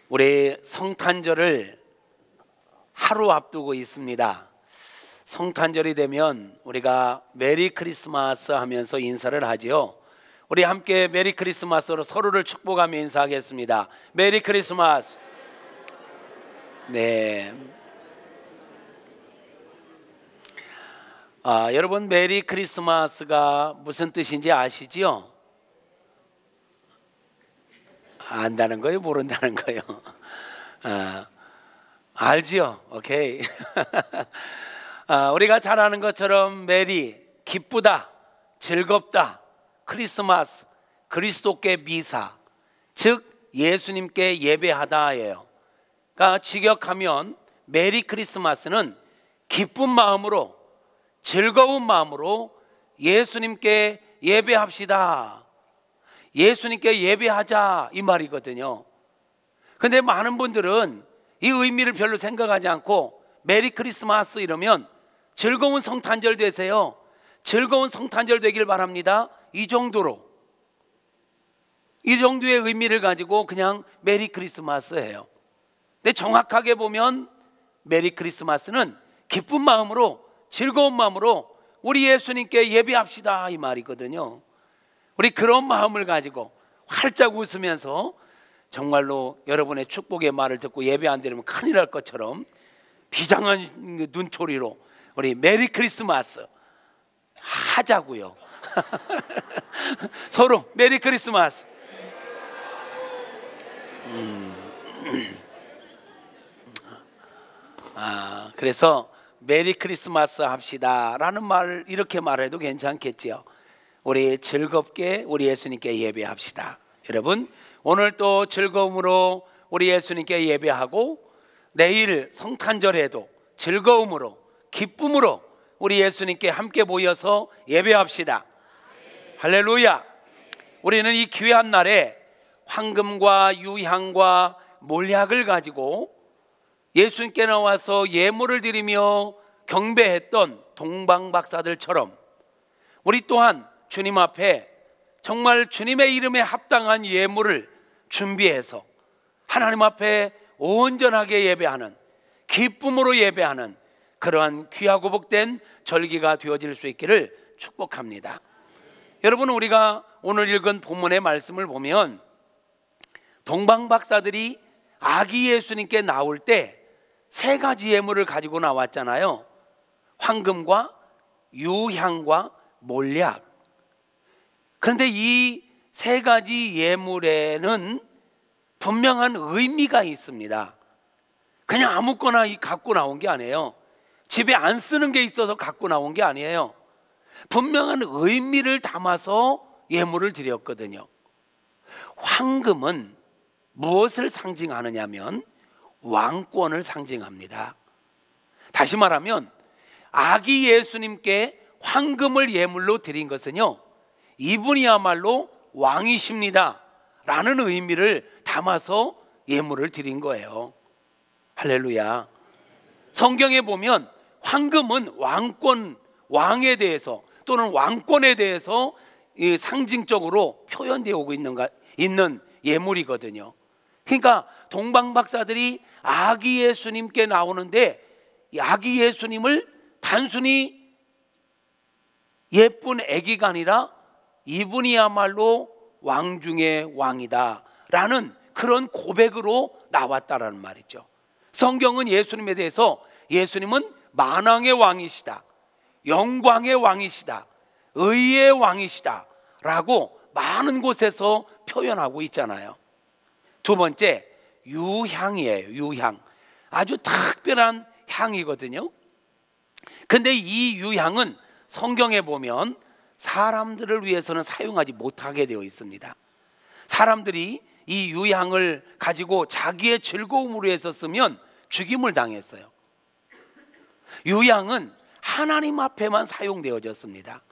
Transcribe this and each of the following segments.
우리 성탄절을 하루 앞두고 있습니다. 성탄절이 되면 우리가 메리 크리스마스 하면서 인사를 하지요. 우리 함께 메리 크리스마스로 서로를 축복하며 인사하겠습니다. 메리 크리스마스. 네. 여러분, 메리 크리스마스가 무슨 뜻인지 아시지요? 안다는 거예요? 모른다는 거예요? 알지요? 오케이. 우리가 잘 아는 것처럼 메리, 기쁘다, 즐겁다, 크리스마스, 그리스도께 미사, 즉 예수님께 예배하다예요. 그러니까 직역하면 메리 크리스마스는 기쁜 마음으로, 즐거운 마음으로 예수님께 예배합시다, 예수님께 예배하자, 이 말이거든요. 근데 많은 분들은 이 의미를 별로 생각하지 않고 메리 크리스마스 이러면 즐거운 성탄절 되세요, 즐거운 성탄절 되길 바랍니다, 이 정도의 의미를 가지고 그냥 메리 크리스마스예요. 근데 정확하게 보면 메리 크리스마스는 기쁜 마음으로, 즐거운 마음으로 우리 예수님께 예배합시다, 이 말이거든요. 우리 그런 마음을 가지고 활짝 웃으면서 정말로 여러분의 축복의 말을 듣고 예배 안 드리면 큰일 날 것처럼 비장한 눈초리로 우리 메리 크리스마스 하자고요. 서로 메리 크리스마스. 그래서 메리 크리스마스 합시다 라는 말을 이렇게 말해도 괜찮겠지요. 우리 즐겁게 우리 예수님께 예배합시다. 여러분, 오늘 또 즐거움으로 우리 예수님께 예배하고 내일 성탄절에도 즐거움으로, 기쁨으로 우리 예수님께 함께 모여서 예배합시다. 할렐루야. 우리는 이 귀한 날에 황금과 유향과 몰약을 가지고 예수님께 나와서 예물을 드리며 경배했던 동방박사들처럼 우리 또한 주님 앞에 정말 주님의 이름에 합당한 예물을 준비해서 하나님 앞에 온전하게 예배하는, 기쁨으로 예배하는 그러한 귀하고 복된 절기가 되어질 수 있기를 축복합니다. 여러분, 우리가 오늘 읽은 본문의 말씀을 보면 동방박사들이 아기 예수님께 나올 때 세 가지 예물을 가지고 나왔잖아요. 황금과 유향과 몰약. 그런데 이 세 가지 예물에는 분명한 의미가 있습니다. 그냥 아무거나 갖고 나온 게 아니에요. 집에 안 쓰는 게 있어서 갖고 나온 게 아니에요. 분명한 의미를 담아서 예물을 드렸거든요. 황금은 무엇을 상징하느냐면 왕권을 상징합니다. 다시 말하면 아기 예수님께 황금을 예물로 드린 것은요, 이분이야말로 왕이십니다 라는 의미를 담아서 예물을 드린 거예요. 할렐루야. 성경에 보면 황금은 왕권, 왕에 대해서 또는 왕권에 대해서 상징적으로 표현되어 있는 예물이거든요. 그러니까 동방박사들이 아기 예수님께 나오는데 이 아기 예수님을 단순히 예쁜 아기가 아니라 이분이야말로 왕 중의 왕이다 라는 그런 고백으로 나왔다라는 말이죠. 성경은 예수님에 대해서 예수님은 만왕의 왕이시다, 영광의 왕이시다, 의의 왕이시다 라고 많은 곳에서 표현하고 있잖아요. 두 번째, 유향이에요. 유향. 아주 특별한 향이거든요. 근데 이 유향은 성경에 보면 사람들을 위해서는 사용하지 못하게 되어 있습니다. 사람들이 이 유향을 가지고 자기의 즐거움을 위해서 쓰면 죽임을 당했어요. 유향은 하나님 앞에만 사용되어졌습니다.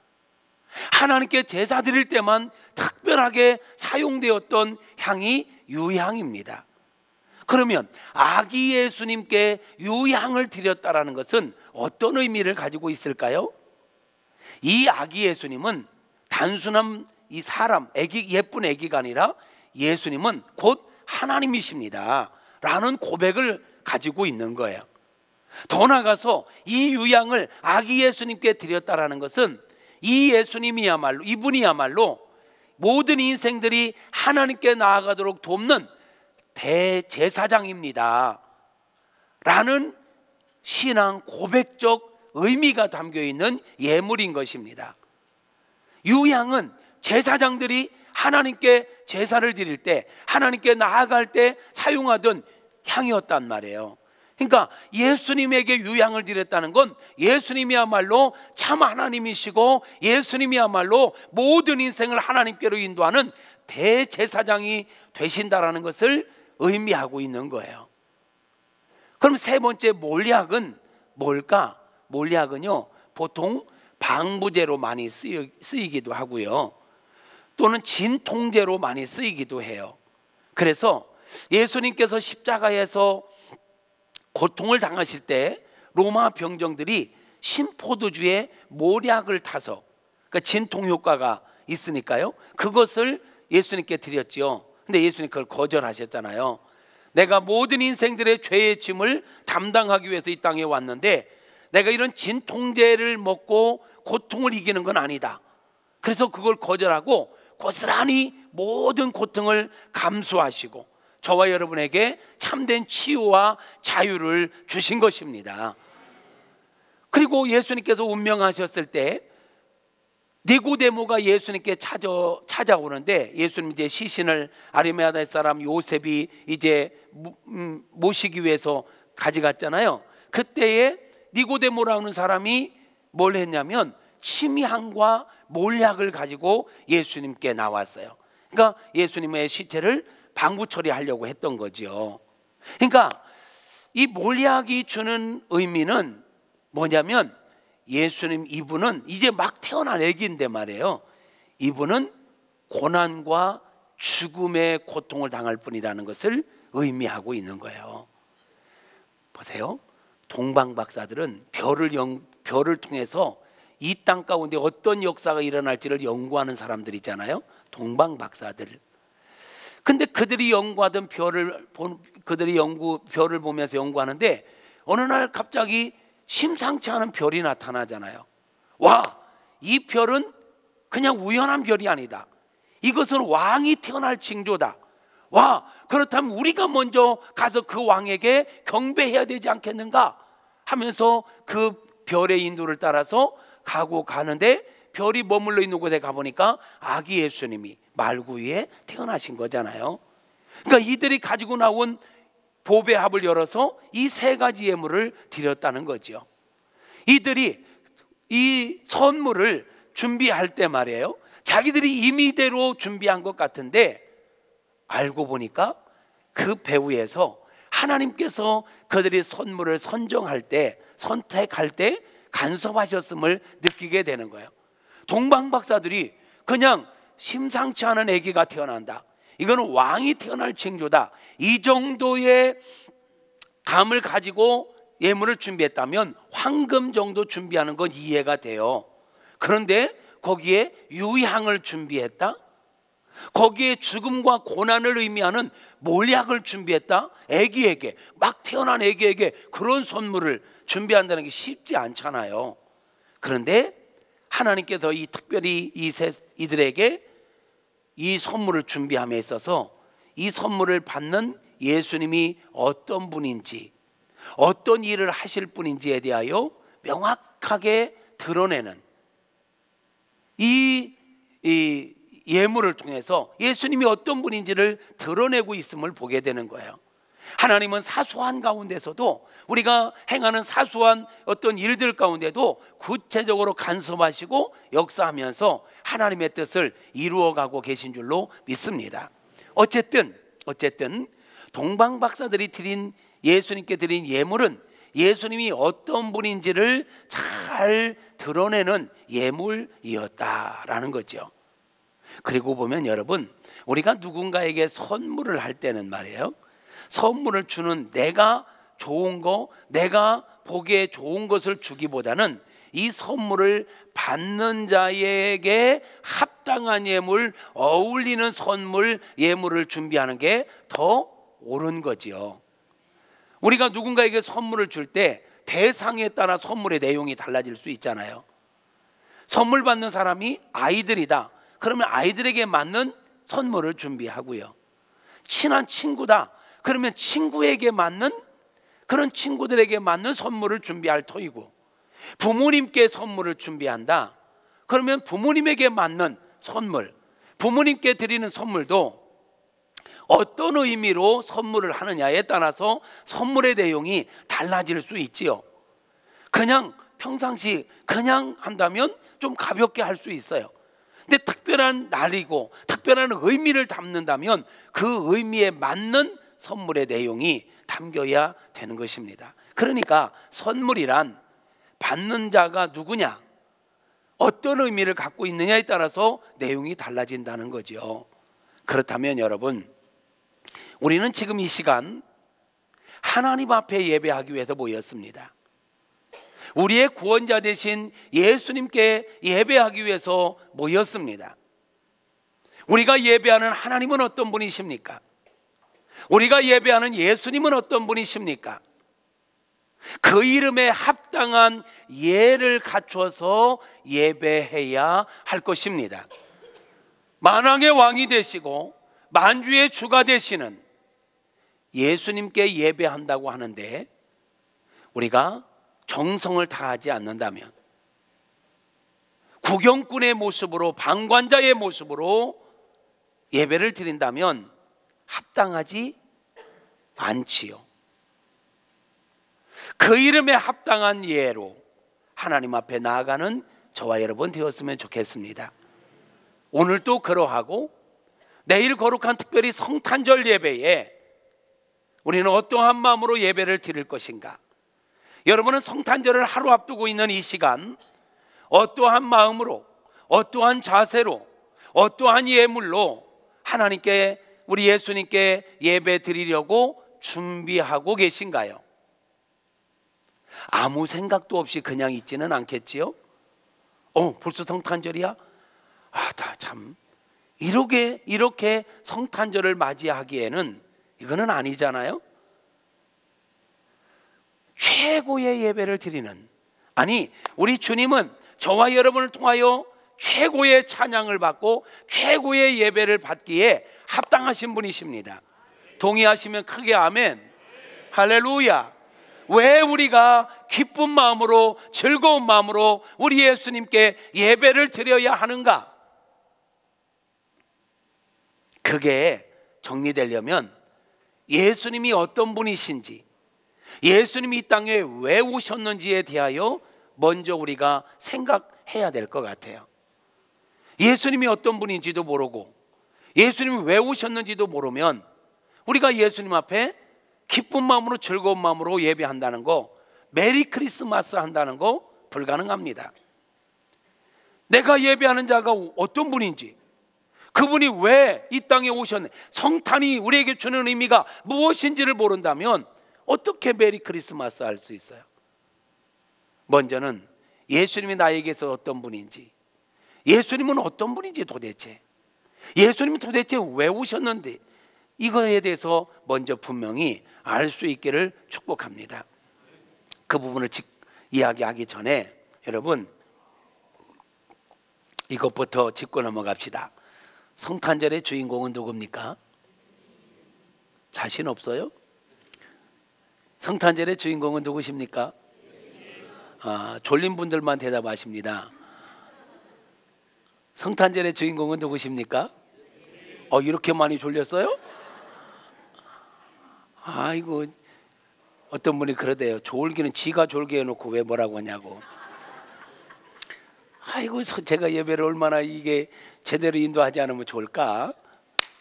하나님께 제사 드릴 때만 특별하게 사용되었던 향이 유향입니다. 그러면 아기 예수님께 유향을 드렸다라는 것은 어떤 의미를 가지고 있을까요? 이 아기 예수님은 단순한 이 사람, 예쁜 아기가 아니라 예수님은 곧 하나님이십니다 라는 고백을 가지고 있는 거예요. 더 나아가서 이 유양을 아기 예수님께 드렸다라는 것은 이 예수님이야말로, 이분이야말로 모든 인생들이 하나님께 나아가도록 돕는 대제사장입니다 라는 신앙 고백적 의미가 담겨 있는 예물인 것입니다. 유양은 제사장들이 하나님께 제사를 드릴 때, 하나님께 나아갈 때 사용하던 향이었단 말이에요. 그러니까 예수님에게 유양을 드렸다는 건 예수님이야말로 참 하나님이시고 예수님이야말로 모든 인생을 하나님께로 인도하는 대제사장이 되신다라는 것을 의미하고 있는 거예요. 그럼 세 번째 몰약은 뭘까? 몰약은요, 보통 방부제로 많이 쓰이기도 하고요, 또는 진통제로 많이 쓰이기도 해요. 그래서 예수님께서 십자가에서 고통을 당하실 때 로마 병정들이 신포도주에 몰약을 타서, 그러니까 진통 효과가 있으니까요, 그것을 예수님께 드렸지요. 근데 예수님 그걸 거절하셨잖아요. 내가 모든 인생들의 죄의 짐을 담당하기 위해서 이 땅에 왔는데 내가 이런 진통제를 먹고 고통을 이기는 건 아니다. 그래서 그걸 거절하고 고스란히 모든 고통을 감수하시고 저와 여러분에게 참된 치유와 자유를 주신 것입니다. 그리고 예수님께서 운명하셨을 때 니고데모가 예수님께 찾아오는데, 예수님 이제 시신을 아리마다 사람 요셉이 이제 모시기 위해서 가져갔잖아요. 그때에 니고데모라는 사람이 뭘 했냐면 침향과 몰약을 가지고 예수님께 나왔어요. 그러니까 예수님의 시체를 방부 처리하려고 했던 거죠. 그러니까 이 몰약이 주는 의미는 뭐냐면, 예수님 이분은 이제 막 태어난 아기인데 말이에요, 이분은 고난과 죽음의 고통을 당할 뿐이라는 것을 의미하고 있는 거예요. 보세요, 동방 박사들은 별을 통해서 이 땅 가운데 어떤 역사가 일어날지를 연구하는 사람들이잖아요, 동방 박사들. 근데 그들이 연구하던 별을 보면서 연구하는데 어느 날 갑자기 심상치 않은 별이 나타나잖아요. 와, 이 별은 그냥 우연한 별이 아니다. 이것은 왕이 태어날 징조다. 와, 그렇다면 우리가 먼저 가서 그 왕에게 경배해야 되지 않겠는가 하면서 그 별의 인도를 따라서 가는데, 별이 머물러 있는 곳에 가보니까 아기 예수님이 말구 위에 태어나신 거잖아요. 그러니까 이들이 가지고 나온 보배 합을 열어서 이 세 가지 예물을 드렸다는 거죠. 이들이 이 선물을 준비할 때 말이에요, 자기들이 임의대로 준비한 것 같은데 알고 보니까 그 배후에서 하나님께서 그들이 선물을 선정할 때, 선택할 때 간섭하셨음을 느끼게 되는 거예요. 동방 박사들이 그냥 심상치 않은 아기가 태어난다, 이거는 왕이 태어날 징조다, 이 정도의 감을 가지고 예물을 준비했다면 황금 정도 준비하는 건 이해가 돼요. 그런데 거기에 유향을 준비했다, 거기에 죽음과 고난을 의미하는 몰약을 준비했다, 아기에게, 막 태어난 아기에게 그런 선물을 준비한다는 게 쉽지 않잖아요. 그런데 하나님께서 특별히 이들에게 이 선물을 준비함에 있어서 이 선물을 받는 예수님이 어떤 분인지, 어떤 일을 하실 분인지에 대하여 명확하게 드러내는 이 예물을 통해서 예수님이 어떤 분인지를 드러내고 있음을 보게 되는 거예요. 하나님은 사소한 가운데서도, 우리가 행하는 사소한 어떤 일들 가운데도 구체적으로 간섭하시고 역사하면서 하나님의 뜻을 이루어가고 계신 줄로 믿습니다. 어쨌든 동방 박사들이 예수님께 드린 예물은 예수님이 어떤 분인지를 잘 드러내는 예물이었다라는 거죠. 그리고 보면 여러분, 우리가 누군가에게 선물을 할 때는 말이에요, 선물을 주는 내가 좋은 거, 내가 보기에 좋은 것을 주기보다는 이 선물을 받는 자에게 합당한 예물, 어울리는 선물, 예물을 준비하는 게 더 옳은 거지요. 우리가 누군가에게 선물을 줄 때 대상에 따라 선물의 내용이 달라질 수 있잖아요. 선물 받는 사람이 아이들이다, 그러면 아이들에게 맞는 선물을 준비하고요. 친한 친구다, 그러면 친구에게 맞는, 그런 친구들에게 맞는 선물을 준비할 터이고, 부모님께 선물을 준비한다, 그러면 부모님에게 맞는 선물, 부모님께 드리는 선물도 어떤 의미로 선물을 하느냐에 따라서 선물의 내용이 달라질 수 있지요. 그냥 평상시 그냥 한다면 좀 가볍게 할 수 있어요. 근데 특별한 날이고 특별한 의미를 담는다면 그 의미에 맞는 선물의 내용이 담겨야 되는 것입니다. 그러니까 선물이란 받는 자가 누구냐, 어떤 의미를 갖고 있느냐에 따라서 내용이 달라진다는 거죠. 그렇다면 여러분, 우리는 지금 이 시간 하나님 앞에 예배하기 위해서 모였습니다. 우리의 구원자 되신 예수님께 예배하기 위해서 모였습니다. 우리가 예배하는 하나님은 어떤 분이십니까? 우리가 예배하는 예수님은 어떤 분이십니까? 그 이름에 합당한 예를 갖춰서 예배해야 할 것입니다. 만왕의 왕이 되시고 만주의 주가 되시는 예수님께 예배한다고 하는데, 우리가 정성을 다하지 않는다면, 구경꾼의 모습으로, 방관자의 모습으로 예배를 드린다면 합당하지 않지요. 그 이름에 합당한 예로 하나님 앞에 나아가는 저와 여러분 되었으면 좋겠습니다. 오늘도 그러하고 내일 거룩한 특별히 성탄절 예배에 우리는 어떠한 마음으로 예배를 드릴 것인가? 여러분은 성탄절을 하루 앞두고 있는 이 시간 어떠한 마음으로, 어떠한 자세로, 어떠한 예물로 하나님께, 우리 예수님께 예배 드리려고 준비하고 계신가요? 아무 생각도 없이 그냥 있지는 않겠지요? 벌써 성탄절이야? 다 참 이렇게 성탄절을 맞이하기에는 이거는 아니잖아요. 최고의 예배를 드리는, 아니 우리 주님은 저와 여러분을 통하여 최고의 찬양을 받고 최고의 예배를 받기에 합당하신 분이십니다. 동의하시면 크게 아멘. 할렐루야. 왜 우리가 기쁜 마음으로, 즐거운 마음으로 우리 예수님께 예배를 드려야 하는가? 그게 정리되려면 예수님이 어떤 분이신지, 예수님이 이 땅에 왜 오셨는지에 대하여 먼저 우리가 생각해야 될 것 같아요. 예수님이 어떤 분인지도 모르고 예수님이 왜 오셨는지도 모르면 우리가 예수님 앞에 기쁜 마음으로, 즐거운 마음으로 예배한다는 거, 메리 크리스마스 한다는 거 불가능합니다. 내가 예배하는 자가 어떤 분인지, 그분이 왜 이 땅에 오셨는지, 성탄이 우리에게 주는 의미가 무엇인지를 모른다면 어떻게 메리 크리스마스 할 수 있어요? 먼저는 예수님이 나에게서 어떤 분인지, 예수님은 어떤 분인지, 도대체 예수님이 도대체 왜 오셨는지, 이거에 대해서 먼저 분명히 알 수 있기를 축복합니다. 그 부분을 이야기하기 전에 여러분, 이것부터 짚고 넘어갑시다. 성탄절의 주인공은 누굽니까? 자신 없어요? 성탄절의 주인공은 누구십니까? 졸린 분들만 대답하십니다. 성탄절의 주인공은 누구십니까? 이렇게 많이 졸렸어요? 아이고, 어떤 분이 그러대요. 졸기는 지가 졸게 해놓고 왜 뭐라고 하냐고. 아이고, 제가 예배를 얼마나 이게 제대로 인도하지 않으면 좋을까?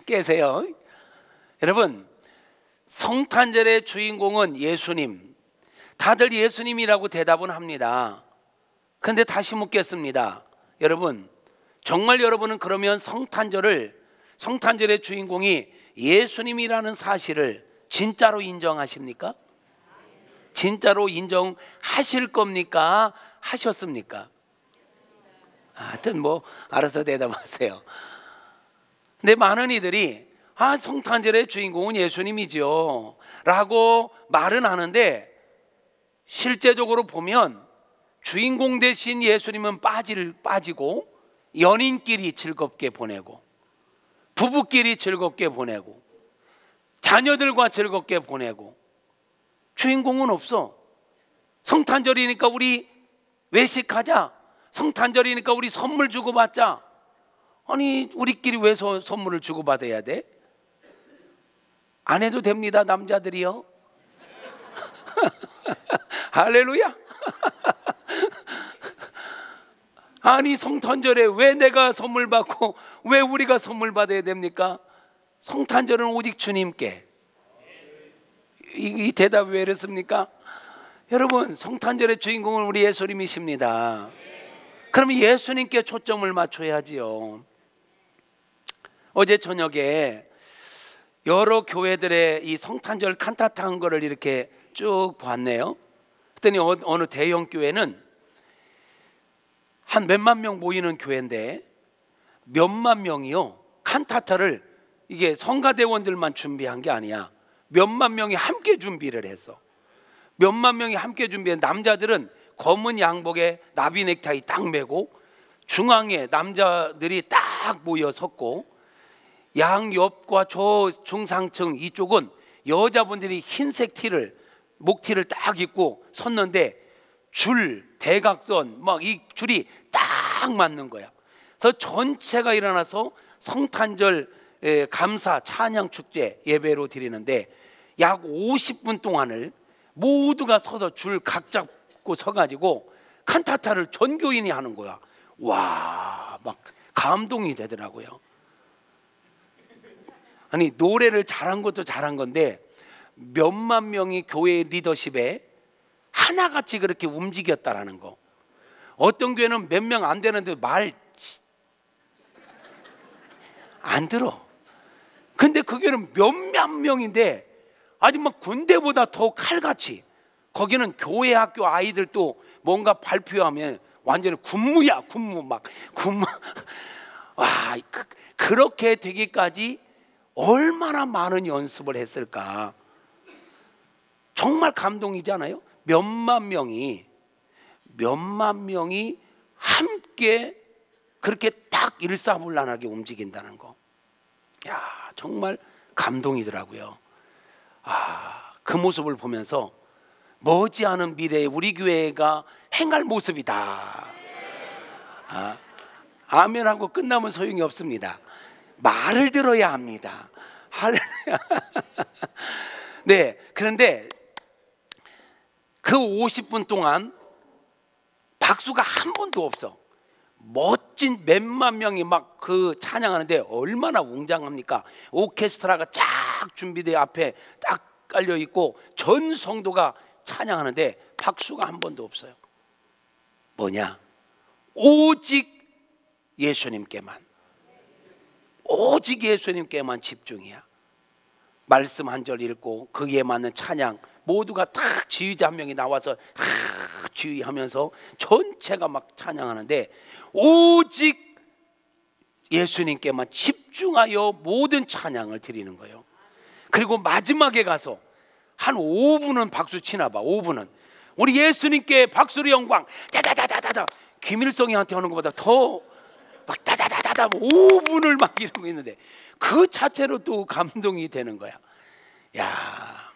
깨세요. 여러분, 성탄절의 주인공은 예수님. 다들 예수님이라고 대답은 합니다. 그런데 다시 묻겠습니다. 여러분, 정말 여러분은 그러면 성탄절의 주인공이 예수님이라는 사실을 진짜로 인정하십니까? 진짜로 인정하실 겁니까? 하셨습니까? 하여튼 알아서 대답하세요. 근데 많은 이들이 아, 성탄절의 주인공은 예수님이죠 라고 말은 하는데, 실제적으로 보면 주인공 대신 예수님은 빠지고 연인끼리 즐겁게 보내고, 부부끼리 즐겁게 보내고, 자녀들과 즐겁게 보내고, 주인공은 없어. 성탄절이니까 우리 외식하자, 성탄절이니까 우리 선물 주고받자. 아니, 우리끼리 왜 선물을 주고받아야 돼? 안 해도 됩니다, 남자들이요. 할렐루야. 아니, 성탄절에 왜 내가 선물 받고 왜 우리가 선물 받아야 됩니까? 성탄절은 오직 주님께. 이 대답이 왜 이렇습니까? 여러분, 성탄절의 주인공은 우리 예수님이십니다. 그러면 예수님께 초점을 맞춰야지요. 어제 저녁에 여러 교회들의 이 성탄절 칸타타 한 거를 이렇게 쭉 봤네요. 그랬더니 어느 대형 교회는 한 몇만 명 모이는 교회인데, 몇만 명이요 칸타타를, 이게 성가대원들만 준비한 게 아니야, 몇만 명이 함께 준비를 했어. 몇만 명이 함께 준비한, 남자들은 검은 양복에 나비 넥타이 딱 메고 중앙에 남자들이 딱 모여 섰고, 양옆과 저 중상층 이쪽은 여자분들이 흰색 티를, 목티를 딱 입고 섰는데, 줄, 대각선 막 이 줄이 딱 맞는 거야. 그래서 전체가 일어나서 성탄절 감사 찬양 축제 예배로 드리는데, 약 50분 동안을 모두가 서서 줄 각 잡고 서가지고 칸타타를 전교인이 하는 거야. 와, 막 감동이 되더라고요. 아니, 노래를 잘한 것도 잘한 건데 몇만 명이 교회 리더십에 하나같이 그렇게 움직였다라는 거. 어떤 교회는 몇 명 안 되는데 말 안 들어. 근데 그 교회는 몇만 명인데 아주 막 군대보다 더 칼같이, 거기는 교회 학교 아이들도 뭔가 발표하면 완전히 군무야, 군무. 막 군무. 와, 그렇게 되기까지 얼마나 많은 연습을 했을까. 정말 감동이잖아요. 몇만 명이 함께 그렇게 딱 일사불란하게 움직인다는 거. 야, 정말 감동이더라고요. 아, 그 모습을 보면서 머지않은 미래에 우리 교회가 행할 모습이다. 아, 아멘하고 끝나면 소용이 없습니다. 말을 들어야 합니다. 할렐루야. 네, 그런데 그 50분 동안 박수가 한 번도 없어. 멋진 몇만 명이 막 그 찬양하는데 얼마나 웅장합니까? 오케스트라가 쫙 준비되어 앞에 딱 깔려 있고 전 성도가 찬양하는데 박수가 한 번도 없어요. 뭐냐? 오직 예수님께만, 오직 예수님께만 집중이야. 말씀 한 절 읽고 거기에 맞는 찬양, 모두가 딱 지휘자 한 명이 나와서 지휘하면서 전체가 막 찬양하는데 오직 예수님께만 집중하여 모든 찬양을 드리는 거예요. 그리고 마지막에 가서 한 5분은 박수 치나 봐. 5분은 우리 예수님께 박수로 영광, 다다다다다다. 김일성이한테 하는 것보다 더 막 다다다다다 5분을 막 이러고 있는데 그 자체로 또 감동이 되는 거야. 야,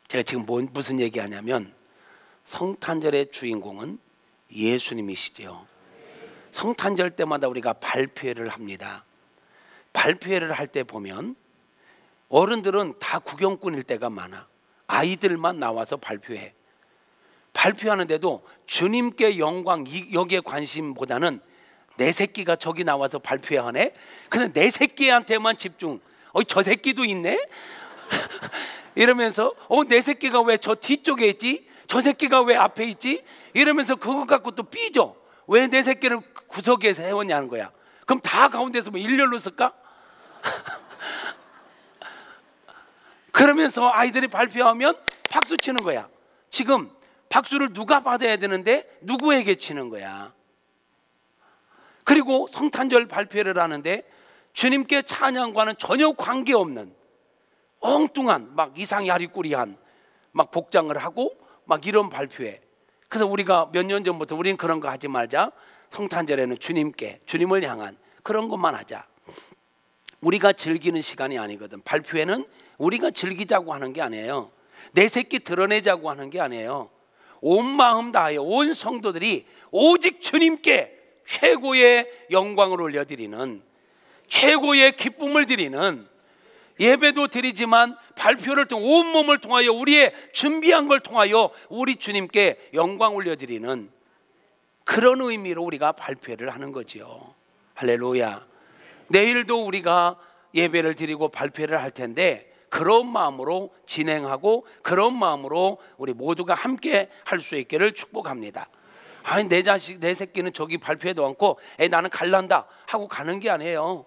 제가 지금 무슨 얘기하냐면 성탄절의 주인공은 예수님이시죠. 성탄절 때마다 우리가 발표회를 합니다. 발표회를 할 때 보면 어른들은 다 구경꾼일 때가 많아. 아이들만 나와서 발표해. 발표하는데도 주님께 영광, 여기에 관심보다는 내 새끼가 저기 나와서 발표하네? 근데 내 새끼한테만 집중. 저 새끼도 있네? 이러면서 내 새끼가 왜 저 뒤쪽에 있지? 저 새끼가 왜 앞에 있지? 이러면서 그거 갖고 또 삐져. 왜 내 새끼를 구석에 세웠냐는 거야. 그럼 다 가운데서 뭐 일렬로 쓸까? 그러면서 아이들이 발표하면 박수 치는 거야. 지금 박수를 누가 받아야 되는데 누구에게 치는 거야. 그리고 성탄절 발표를 하는데 주님께 찬양과는 전혀 관계없는 엉뚱한 막 이상야리꾸리한 막 복장을 하고 막 이런 발표회. 그래서 우리가 몇 년 전부터 우리는 그런 거 하지 말자. 성탄절에는 주님을 향한 그런 것만 하자. 우리가 즐기는 시간이 아니거든. 발표회는 우리가 즐기자고 하는 게 아니에요. 내 새끼 드러내자고 하는 게 아니에요. 온 마음 다하여 온 성도들이 오직 주님께 최고의 영광을 올려드리는, 최고의 기쁨을 드리는, 예배도 드리지만 발표를 통해 온몸을 통하여 우리의 준비한 걸 통하여 우리 주님께 영광 올려드리는 그런 의미로 우리가 발표를 하는 거지요. 할렐루야. 내일도 우리가 예배를 드리고 발표를 할 텐데 그런 마음으로 진행하고 그런 마음으로 우리 모두가 함께 할 수 있기를 축복합니다. 아니 내 자식 내 새끼는 저기 발표해도 않고 나는 갈란다 하고 가는 게 아니에요.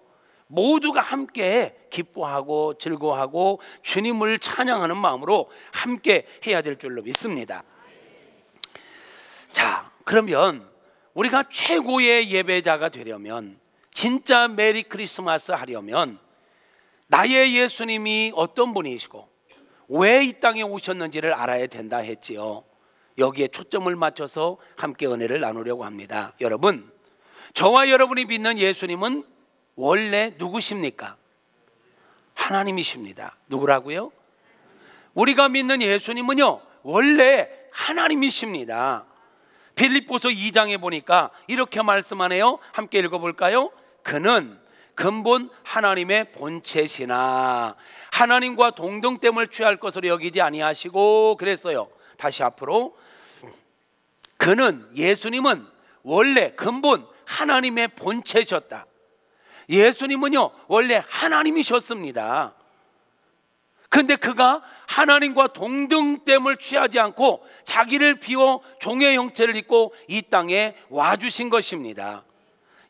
모두가 함께 기뻐하고 즐거워하고 주님을 찬양하는 마음으로 함께 해야 될 줄로 믿습니다. 자, 그러면 우리가 최고의 예배자가 되려면, 진짜 메리 크리스마스 하려면 나의 예수님이 어떤 분이시고 왜 이 땅에 오셨는지를 알아야 된다 했지요. 여기에 초점을 맞춰서 함께 은혜를 나누려고 합니다. 여러분, 저와 여러분이 믿는 예수님은 원래 누구십니까? 하나님이십니다. 누구라고요? 우리가 믿는 예수님은요 원래 하나님이십니다. 빌립보서 2장에 보니까 이렇게 말씀하네요. 함께 읽어볼까요? 그는 근본 하나님의 본체시나 하나님과 동등됨을 취할 것으로 여기지 아니하시고, 그랬어요. 다시 앞으로, 그는, 예수님은 원래 근본 하나님의 본체셨다. 예수님은요 원래 하나님이셨습니다. 근데 그가 하나님과 동등됨을 취하지 않고 자기를 비워 종의 형체를 입고 이 땅에 와주신 것입니다.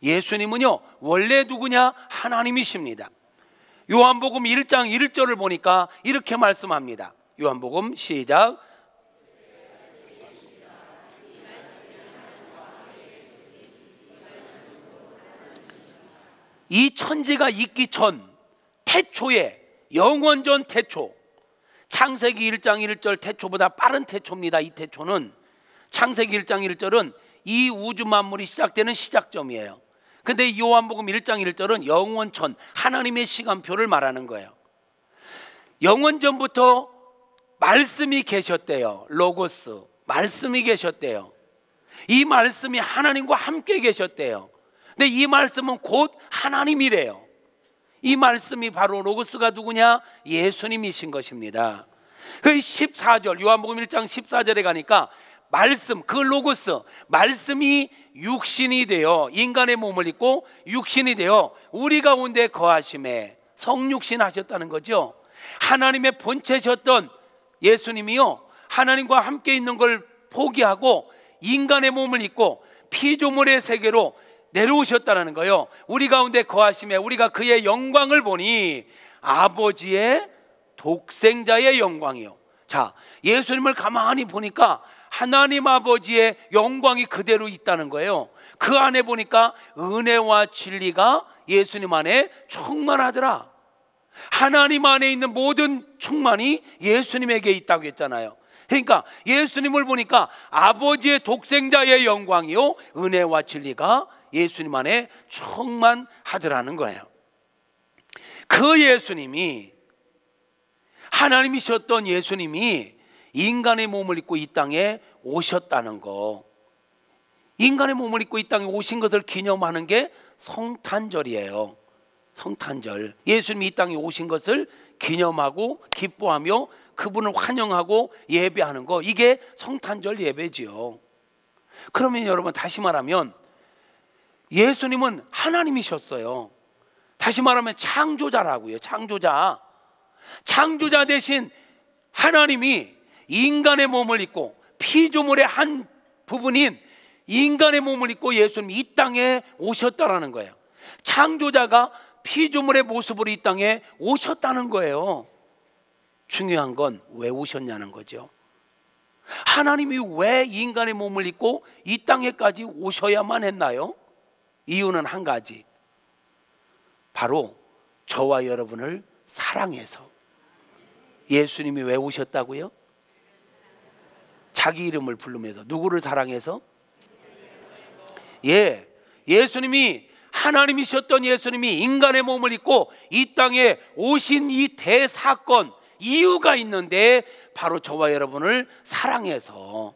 예수님은요 원래 누구냐? 하나님이십니다. 요한복음 1장 1절을 보니까 이렇게 말씀합니다. 요한복음 시작. 이 천지가 있기 전 태초에, 영원전 태초, 창세기 1장 1절 태초보다 빠른 태초입니다. 이 태초는, 창세기 1장 1절은 이 우주 만물이 시작되는 시작점이에요. 근데 요한복음 1장 1절은 영원천, 하나님의 시간표를 말하는 거예요. 영원전부터 말씀이 계셨대요. 로고스, 말씀이 계셨대요. 이 말씀이 하나님과 함께 계셨대요. 근데 이 말씀은 곧 하나님이래요. 이 말씀이 바로 로고스가 누구냐? 예수님이신 것입니다. 그 14절, 요한복음 1장 14절에 가니까 말씀, 그 로고스, 말씀이 육신이 되어 인간의 몸을 입고 육신이 되어 우리 가운데 거하심에, 성육신 하셨다는 거죠. 하나님의 본체셨던 예수님이요 하나님과 함께 있는 걸 포기하고 인간의 몸을 입고 피조물의 세계로 내려오셨다는 거예요. 우리 가운데 거하심에 우리가 그의 영광을 보니 아버지의 독생자의 영광이요. 자, 예수님을 가만히 보니까 하나님 아버지의 영광이 그대로 있다는 거예요. 그 안에 보니까 은혜와 진리가 예수님 안에 충만하더라. 하나님 안에 있는 모든 충만이 예수님에게 있다고 했잖아요. 그러니까 예수님을 보니까 아버지의 독생자의 영광이요 은혜와 진리가 예수님 안에 충만하더라는 거예요. 그 예수님이, 하나님이셨던 예수님이 인간의 몸을 입고 이 땅에 오셨다는 거, 인간의 몸을 입고 이 땅에 오신 것을 기념하는 게 성탄절이에요. 성탄절, 예수님이 이 땅에 오신 것을 기념하고 기뻐하며 그분을 환영하고 예배하는 거, 이게 성탄절 예배지요. 그러면 여러분, 다시 말하면 예수님은 하나님이셨어요. 다시 말하면 창조자라고요. 창조자. 창조자 대신 하나님이 인간의 몸을 입고 피조물의 한 부분인 인간의 몸을 입고 예수님이 이 땅에 오셨다라는 거예요. 창조자가 피조물의 모습으로 이 땅에 오셨다는 거예요. 중요한 건 왜 오셨냐는 거죠. 하나님이 왜 인간의 몸을 입고 이 땅에까지 오셔야만 했나요? 이유는 한 가지, 바로 저와 여러분을 사랑해서. 예수님이 왜 오셨다고요? 자기 이름을 부르면서. 누구를 사랑해서? 예수님이, 하나님이셨던 예수님이 인간의 몸을 입고 이 땅에 오신 이 대사건, 이유가 있는데 바로 저와 여러분을 사랑해서.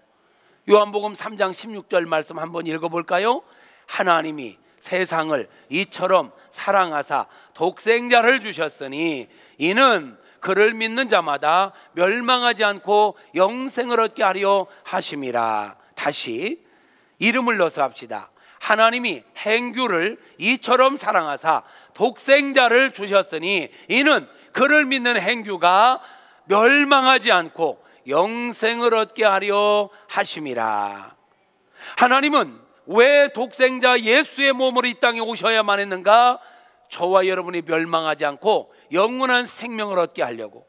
요한복음 3장 16절 말씀 한번 읽어볼까요? 하나님이 세상을 이처럼 사랑하사 독생자를 주셨으니 이는 그를 믿는 자마다 멸망하지 않고 영생을 얻게 하려 하심이라. 다시 이름을 넣어서 합시다. 하나님이 행규를 이처럼 사랑하사 독생자를 주셨으니 이는 그를 믿는 행규가 멸망하지 않고 영생을 얻게 하려 하심이라. 하나님은 왜 독생자 예수의 몸으로 이 땅에 오셔야만 했는가? 저와 여러분이 멸망하지 않고 영원한 생명을 얻게 하려고.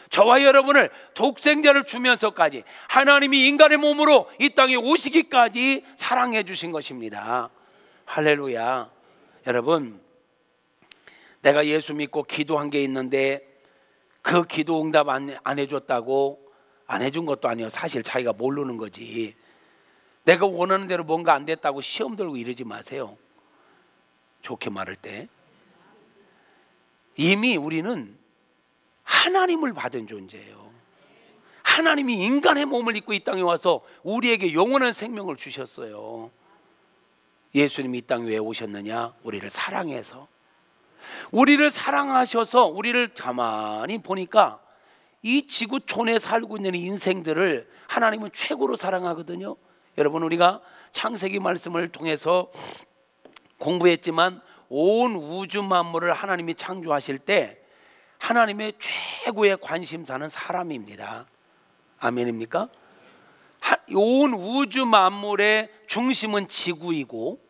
저와 여러분을 독생자를 주면서까지 하나님이 인간의 몸으로 이 땅에 오시기까지 사랑해 주신 것입니다. 할렐루야. 여러분, 내가 예수 믿고 기도한 게 있는데 그 기도 응답 안 해줬다고, 안 해준 것도 아니에요. 사실 자기가 모르는 거지. 내가 원하는 대로 뭔가 안 됐다고 시험 들고 이러지 마세요. 좋게 말할 때. 이미 우리는 하나님을 받은 존재예요. 하나님이 인간의 몸을 입고 이 땅에 와서 우리에게 영원한 생명을 주셨어요. 예수님이 이 땅에 왜 오셨느냐? 우리를 사랑해서. 우리를 사랑하셔서 우리를 가만히 보니까 이 지구촌에 살고 있는 인생들을 하나님은 최고로 사랑하거든요. 여러분, 우리가 창세기 말씀을 통해서 공부했지만 온 우주 만물을 하나님이 창조하실 때 하나님의 최고의 관심사는 사람입니다. 아멘입니까? 온 우주 만물의 중심은 지구이고,